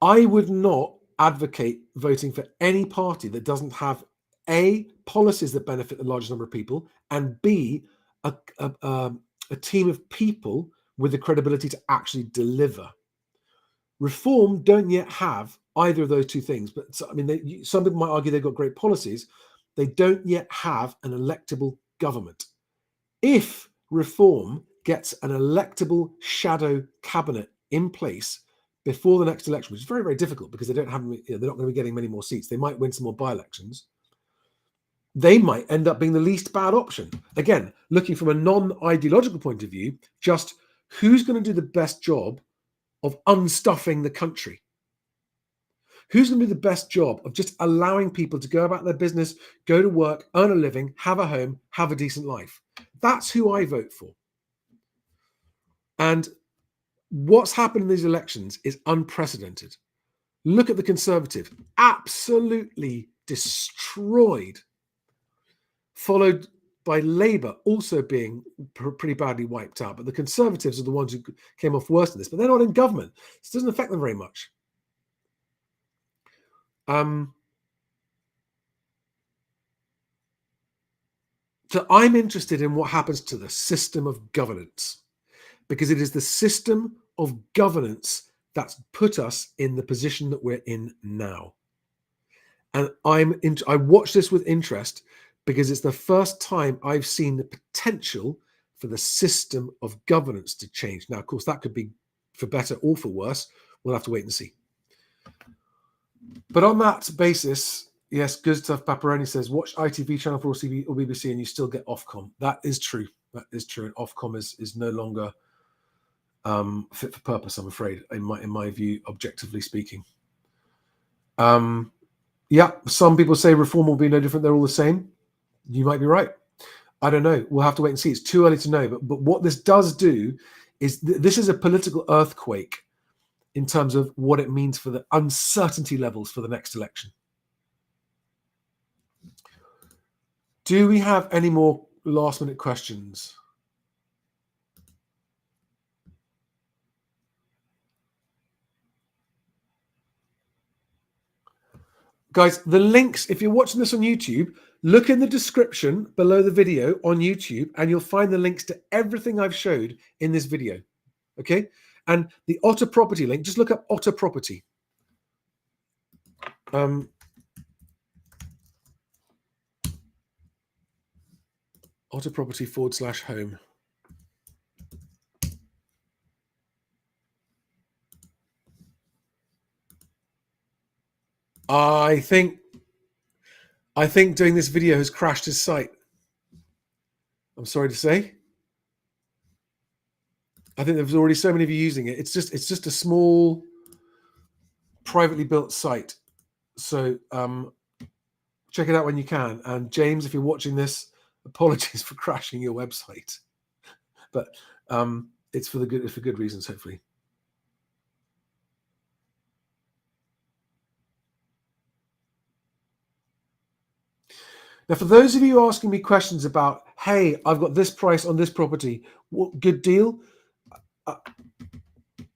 [SPEAKER 1] I would not advocate voting for any party that doesn't have A, policies that benefit the largest number of people, and B, a team of people with the credibility to actually deliver. Reform don't yet have either of those two things, but I mean, some people might argue they've got great policies. They don't yet have an electable government. If Reform gets an electable shadow cabinet in place before the next election, which is very, very difficult because they don't have, they're not going to be getting many more seats. They might win some more by-elections. They might end up being the least bad option. Again, looking from a non-ideological point of view, just who's going to do the best job of unstuffing the country? Who's going to do the best job of just allowing people to go about their business, go to work, earn a living, have a home, have a decent life? That's who I vote for. And what's happened in these elections is unprecedented. Look at the Conservative, absolutely destroyed, followed by Labour also being pretty badly wiped out. But the Conservatives are the ones who came off worse than this, but they're not in government. This doesn't affect them very much. So I'm interested in what happens to the system of governance, because it is the system of governance that's put us in the position that we're in now. And I watch this with interest because it's the first time I've seen the potential for the system of governance to change. Now, of course, that could be for better or for worse. We'll have to wait and see. But on that basis, yes, Good Stuff Paparoni says, watch ITV, Channel 4 or BBC and you still get Ofcom. That is true. That is true. And Ofcom is no longer fit for purpose, I'm afraid, in my view, objectively speaking. Yeah, some people say Reform will be no different. They're all the same. You might be right. I don't know. We'll have to wait and see. It's too early to know. But what this does do is this is a political earthquake in terms of what it means for the uncertainty levels for the next election. Do we have any more last minute questions? Guys, the links, if you're watching this on YouTube, look in the description below the video on YouTube and you'll find the links to everything I've showed in this video. Okay? And the Otta Property link, just look up Otta Property. Otta Property /home. I think doing this video has crashed his site. I'm sorry to say. I think there's already so many of you using it. It's just a small, privately built site. So check it out when you can. And James, if you're watching this, apologies for crashing your website. But it's for good reasons, hopefully. Now, for those of you asking me questions about, hey, I've got this price on this property, what good deal?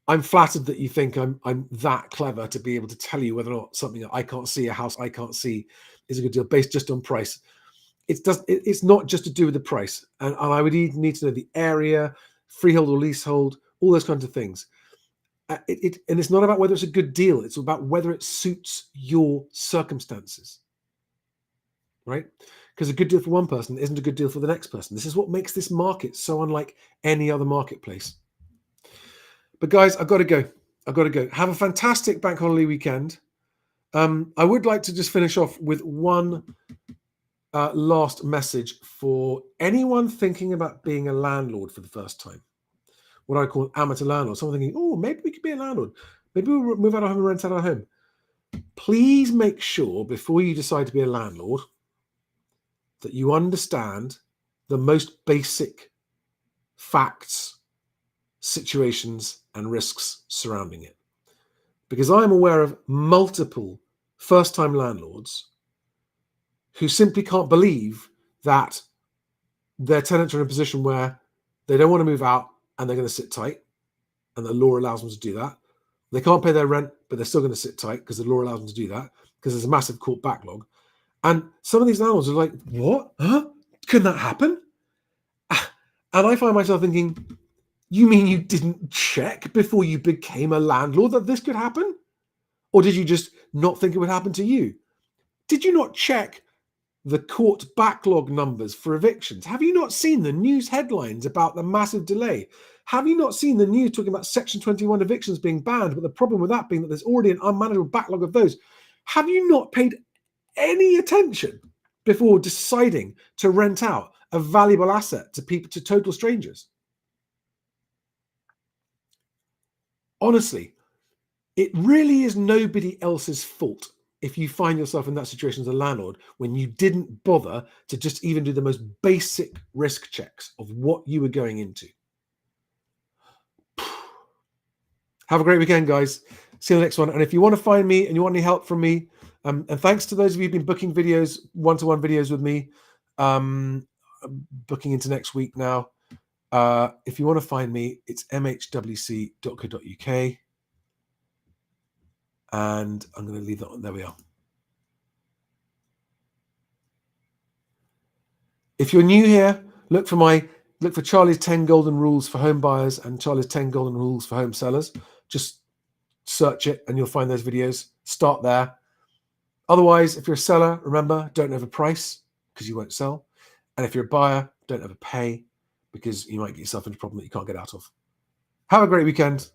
[SPEAKER 1] I'm flattered that you think I'm that clever to be able to tell you whether or not something that I can't see, a house I can't see, is a good deal based just on price. It's not just to do with the price, and I would even need to know the area, freehold or leasehold, all those kinds of things. And it's not about whether it's a good deal; it's about whether it suits your circumstances, right? Because a good deal for one person isn't a good deal for the next person. This is what makes this market so unlike any other marketplace. But guys, I've got to go. Have a fantastic bank holiday weekend. I would like to just finish off with one last message for anyone thinking about being a landlord for the first time. What I call amateur landlord. Someone thinking, oh, maybe we could be a landlord. Maybe we'll move out of home and rent out our home. Please make sure before you decide to be a landlord that you understand the most basic facts, situations, and risks surrounding it. Because I am aware of multiple first-time landlords who simply can't believe that their tenants are in a position where they don't want to move out and they're going to sit tight, and the law allows them to do that. They can't pay their rent, but they're still going to sit tight because the law allows them to do that because there's a massive court backlog. And some of these landlords are like, what? Huh? Can that happen? And I find myself thinking, you mean you didn't check before you became a landlord that this could happen? Or did you just not think it would happen to you? Did you not check the court backlog numbers for evictions? Have you not seen the news headlines about the massive delay? Have you not seen the news talking about Section 21 evictions being banned, but the problem with that being that there's already an unmanageable backlog of those? Have you not paid any attention before deciding to rent out a valuable asset to people, to total strangers? Honestly, it really is nobody else's fault if you find yourself in that situation as a landlord when you didn't bother to just even do the most basic risk checks of what you were going into. Have a great weekend, guys. See you in the next one. And if you want to find me and you want any help from me, and thanks to those of you who've been booking videos, one-to-one videos with me, booking into next week now. If you want to find me, it's mhwc.co.uk. And I'm going to leave that on. There we are. If you're new here, look for Charlie's 10 golden rules for home buyers and Charlie's 10 golden rules for home sellers. Just search it and you'll find those videos. Start there. Otherwise, if you're a seller, remember, don't overprice because you won't sell. And if you're a buyer, don't overpay because you might get yourself into a problem that you can't get out of. Have a great weekend.